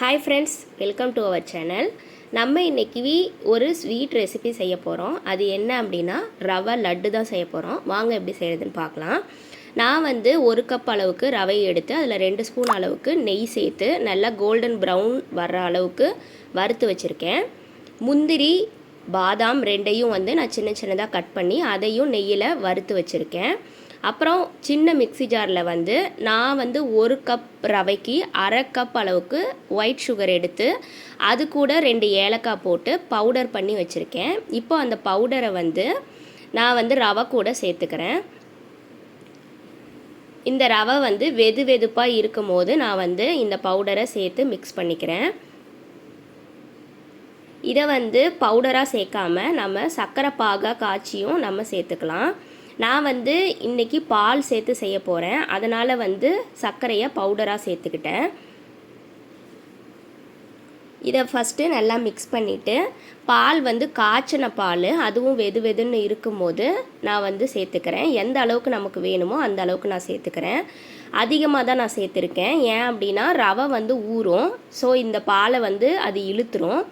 Hi friends, welcome to our channel. நம்ம இன்றைக்கி ஒரு ஸ்வீட் ரெசிபி செய்ய போகிறோம். அது என்ன அப்படின்னா ரவை லட்டு தான் செய்ய போகிறோம். வாங்க எப்படி செய்கிறதுன்னு பார்க்கலாம். நான் ஒரு கப் அளவுக்கு ரவையை எடுத்து அதில் 2 ஸ்பூன் அளவுக்கு நெய் சேர்த்து நல்லா கோல்டன் ப்ரௌன் வர்ற அளவுக்கு வறுத்து வச்சுருக்கேன். முந்திரி பாதாம் ரெண்டையும் நான் சின்ன சின்னதாக கட் பண்ணி அதையும் நெய்யில் வறுத்து வச்சுருக்கேன். அப்புறம் சின்ன மிக்ஸி ஜாரில் நான் 1 கப் ரவைக்கு அரை கப் அளவுக்கு ஒயிட் சுகர் எடுத்து அது கூட 2 ஏலக்காய் போட்டு பவுடர் பண்ணி வச்சுருக்கேன். இப்போ அந்த பவுடரை நான் ரவை கூட சேர்த்துக்கிறேன். இந்த ரவை வெது வெதுப்பாக இருக்கும் போது நான் இந்த பவுடரை சேர்த்து மிக்ஸ் பண்ணிக்கிறேன். இதை பவுடராக சேர்க்காம நம்ம சர்க்கரை பாகாக காய்ச்சியும் நம்ம சேர்த்துக்கலாம். நான் இன்றைக்கி பால் சேர்த்து செய்ய போகிறேன். அதனால் சர்க்கரையை பவுடராக சேர்த்துக்கிட்டேன். இதை ஃபஸ்ட்டு நல்லா மிக்ஸ் பண்ணிவிட்டு பால் காய்ச்சின பால் அதுவும் வெது வெதுன்னு இருக்கும்போது நான் சேர்த்துக்கிறேன். எந்த அளவுக்கு நமக்கு வேணுமோ அந்த அளவுக்கு நான் சேர்த்துக்கிறேன். அதிகமாக தான் நான் சேர்த்துருக்கேன். ஏன் அப்படின்னா ரவை ஊறும். ஸோ இந்த பாலை அது இழுத்துரும்.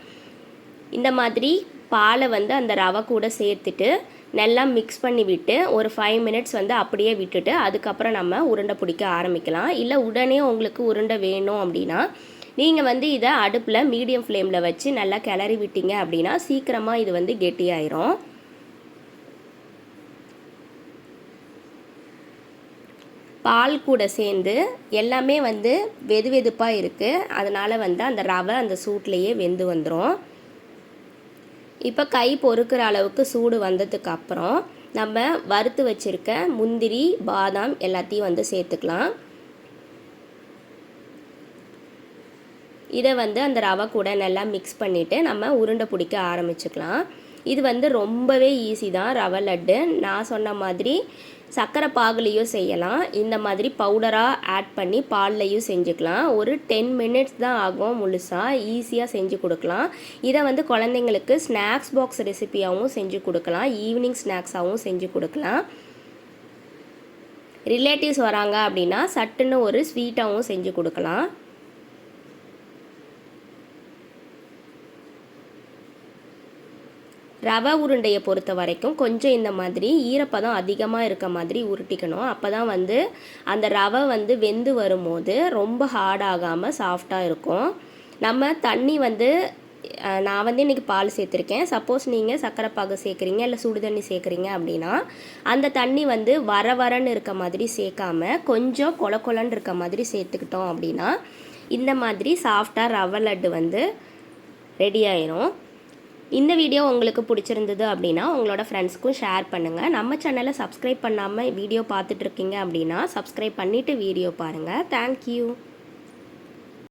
இந்த மாதிரி பாலை அந்த ரவை கூட சேர்த்துட்டு நல்லா மிக்ஸ் பண்ணி விட்டு ஒரு 5 மினிட்ஸ் அப்படியே விட்டுட்டு அதுக்கப்புறம் நம்ம உருண்டை பிடிக்க ஆரம்பிக்கலாம். இல்லை உடனே உங்களுக்கு உருண்டை வேணும் அப்படின்னா நீங்கள் இதை அடுப்பில் மீடியம் ஃப்ளேமில் வச்சு நல்லா கிளறி விட்டீங்க அப்படின்னா சீக்கிரமாக இது கெட்டியாயிரும். பால் கூட சேர்ந்து எல்லாமே வெது வெதுப்பாக இருக்குது. அதனால் அந்த ரவை அந்த சூட்லேயே வெந்து வந்துடும். இப்போ கை பொறுக்கிற அளவுக்கு சூடு வந்ததுக்கு அப்புறம் நம்ம வறுத்து வச்சுருக்க முந்திரி பாதாம் எல்லாத்தையும் சேர்த்துக்கலாம். இதை அந்த ரவை கூட நல்லா மிக்ஸ் பண்ணிவிட்டு நம்ம உருண்டை பிடிக்க ஆரம்பிச்சுக்கலாம். இது ரொம்பவே ஈஸி தான் ரவை லட்டு. நான் சொன்ன மாதிரி சர்க்கரை பாகுலையும் செய்யலாம். இந்த மாதிரி பவுடராக ஆட் பண்ணி பால்லையும் செஞ்சுக்கலாம். ஒரு 10 மினிட்ஸ் தான் ஆகும். முழுசாக ஈஸியாக செஞ்சு கொடுக்கலாம். இதை குழந்தைங்களுக்கு ஸ்நாக்ஸ் பாக்ஸ் ரெசிபியாகவும் செஞ்சு கொடுக்கலாம். ஈவினிங் ஸ்நாக்ஸாகவும் செஞ்சு கொடுக்கலாம். ரிலேட்டிவ்ஸ் வராங்க அப்படின்னா சட்டுன்னு ஒரு ஸ்வீட்டாகவும் செஞ்சு கொடுக்கலாம். ரவை உருண்டையை பொறுத்த வரைக்கும் கொஞ்சம் இந்த மாதிரி ஈரப்பதம் அதிகமாக இருக்க மாதிரி உருட்டிக்கணும். அப்போ தான் அந்த ரவை வெந்து வரும்போது ரொம்ப ஹார்டாகாமல் சாஃப்டாக இருக்கும். நம்ம தண்ணி நான் இன்றைக்கி பால் சேர்த்துருக்கேன். சப்போஸ் நீங்கள் சர்க்கரை பாகு சேர்க்குறீங்க இல்லை சுடு தண்ணி சேர்க்குறீங்க அப்படின்னா அந்த தண்ணி வர வரன்னு இருக்க மாதிரி சேர்க்காம கொஞ்சம் கொல கொலன்னு இருக்க மாதிரி சேர்த்துக்கிட்டோம் அப்படின்னா இந்த மாதிரி சாஃப்டாக ரவை லட்டு ரெடி ஆயிரும். இந்த வீடியோ உங்களுக்கு பிடிச்சிருந்தது அப்படின்னா உங்களோட ஃப்ரெண்ட்ஸ்க்கும் ஷேர் பண்ணுங்கள். நம்ம சேனலை சப்ஸ்கிரைப் பண்ணாமல் வீடியோ பார்த்துட்ருக்கீங்க அப்படின்னா சப்ஸ்கிரைப் பண்ணிவிட்டு வீடியோ பாருங்கள். தேங்க்யூ.